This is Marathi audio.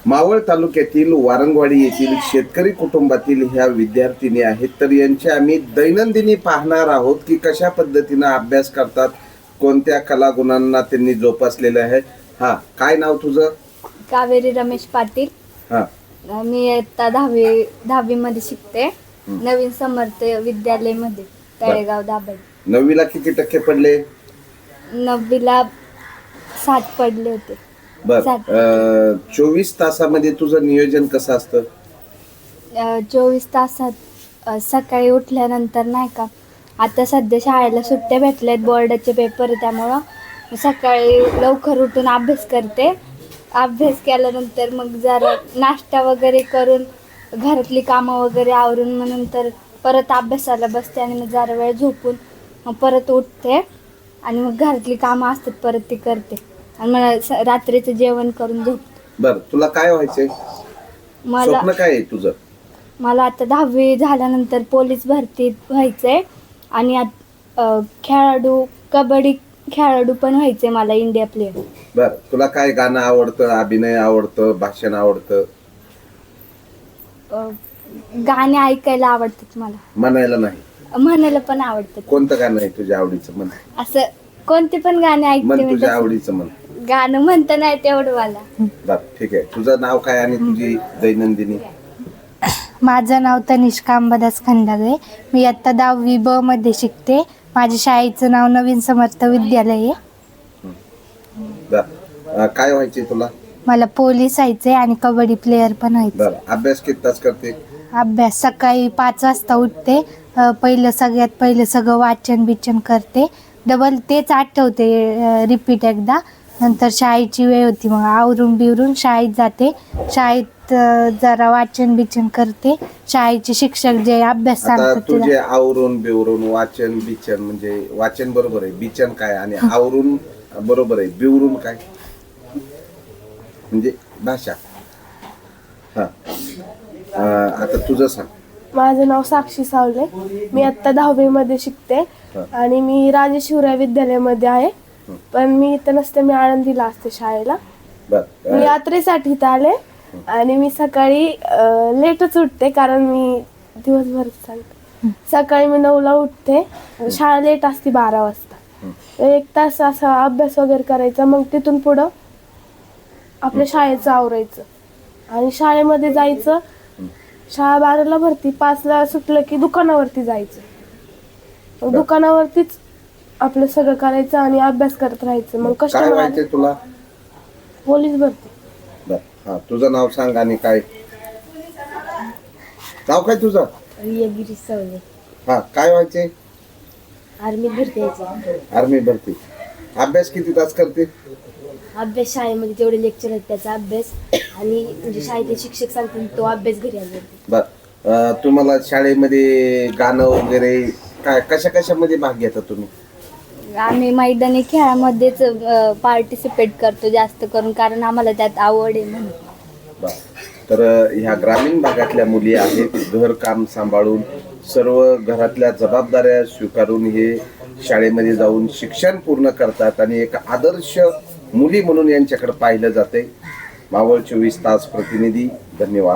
मावळ तालुक्यातील वारंगवाडी येथील शेतकरी कुटुंबातील ह्या विद्यार्थिनी आहेत. तर यांचे आम्ही दैनंदिनी पाहणार आहोत की कशा पद्धतीने अभ्यास करतात, कोणत्या कलागुणांना त्यांनी जोपासलेलं आहे. हा, काय नाव तुझं? कावेरी रमेश पाटील. हा, मी आता दहावी मध्ये शिकते. नवीन समर्थ विद्यालय मध्ये तळेगाव दाभड. 9वीला किती टक्के पडले? 9वीला 7 पडले होते. बर. 7. 24 तासामध्ये तुझं नियोजन कसं असतं? 24 तासात सकाळी उठल्यानंतर नाही का, आता सध्या शाळेला सुट्ट्या भेटल्यात, बोर्डाचे पेपर, त्यामुळं सकाळी लवकर उठून अभ्यास करते. अभ्यास केल्यानंतर मग जरा नाश्ता वगैरे करून घरातली कामं वगैरे आवरून मग नंतर परत अभ्यासाला बसते आणि मग जरा वेळ झोपून मग परत उठते आणि मग घरातली कामं असतात परत ती करते आणि मला रात्रीचं जेवण करून झोपते. बर, तुला काय व्हायचंय? स्वप्न काय आहे तुझं? मला आता 10वी झाल्यानंतर पोलीस भरती व्हायचंय आणि खेळाडू, कबड्डी खेळाडू पण व्हायचंय मला, इंडिया प्लेयर. बर, तुला काय गाणं आवडतं, अभिनय आवडतं, भाषण आवडतं? गाणे ऐकायला आवडतात मला. म्हणायला नाही? म्हणायला पण आवडतात. कोणतं गाणं आहे तुझ्या आवडीचं? म्हण. असं कोणते पण गाणे ऐकते म्हण मी. तुझ्या आवडीचं म्हण. गाणं म्हणता नाही तेवढं मला. बर, ठीक आहे. तुझं नाव काय आणि तुझी दैनंदिनी? माझं नाव तनिष्का अंबादास खंडागळे. मी आत्ता 10वी ब मध्ये शिकते. माझ्या शाळेचं नाव नवीन समर्थ विद्यालय आहे. बर, काय व्हायचे तुला? मला पोलीस व्हायचंय आणि कबड्डी प्लेयर पण व्हायचं. बर, अभ्यास किती तास करते? अभ्यास सकाळी 5 वाजता उठते. सगळ्यात पहिलं सगळं वाचन बिचन करते. डबल तेच आठवते रिपीट एकदा. नंतर शाळेची वेळ होती, मग आवरून बिवरून शाळेत जाते. शाळेत जरा वाचन बिचन करते. शाळेचे शिक्षक जे अभ्यास आता सांगतात तुझे आवरून बिवरून वाचन बिचन, म्हणजे वाचन बरोबर आहे, बिचन काय आणि आवरून बरोबर आहे, बिवरून काय म्हणजे भाषा? हा, आता तुझं सांग. माझं नाव साक्षी सावले. मी आत्ता 10वी मध्ये शिकते आणि मी राजे शिवराय विद्यालयामध्ये आहे. पण मी इथं नसते, मी आळंदीला असते शाळेला. मी यात्रेसाठी इथं आले आणि मी सकाळी लेटच उठते, कारण मी दिवसभर सांगते. सकाळी मी 9ला उठते. शाळा लेट असते 12 वाजता. 1 तास असा अभ्यास वगैरे करायचा, मग तिथून पुढं आपल्या शाळेचं आवरायचं आणि शाळेमध्ये जायचं. शाळा 12ला भरती, 5ला सुटलं की दुकानावरती जायचं. मग दुकानावरतीच आपलं सगळं करायचं आणि अभ्यास करत राहायचं. मग काय कस्टमर व्हायचंय तुला? पोलीस भरती. बर, हा, तुझं नाव सांग आणि काय नाव काय तुझं? रियागिरी सवले. हा, काय व्हायचंय? आर्मी भरती यायची. आर्मी भरती. अभ्यास किती तास करते? अभ्यास शाळेमध्ये जेवढे लेक्चर आहेत त्याचा अभ्यास आणि म्हणजे शाळेतले शिक्षक सांगतात तो अभ्यास घरी आणला. बर, तुम्हाला शाळेमध्ये गाणं वगैरे काय कशामध्ये भाग घेता तुम्ही? आम्ही मैदानी खेळामध्येच पार्टिसिपेट करतो जास्त करून, कारण आम्हाला त्यात आवड आहे म्हणून. बर, तर ह्या ग्रामीण भागातल्या मुली आहेत, घर काम सांभाळून सर्व घरातल्या जबाबदाऱ्या स्वीकारून हे शाळेमध्ये जाऊन शिक्षण पूर्ण करतात आणि एक आदर्श मुली म्हणून यांच्याकडे पाहिलं जाते. मावळ 24 तास प्रतिनिधी, धन्यवाद.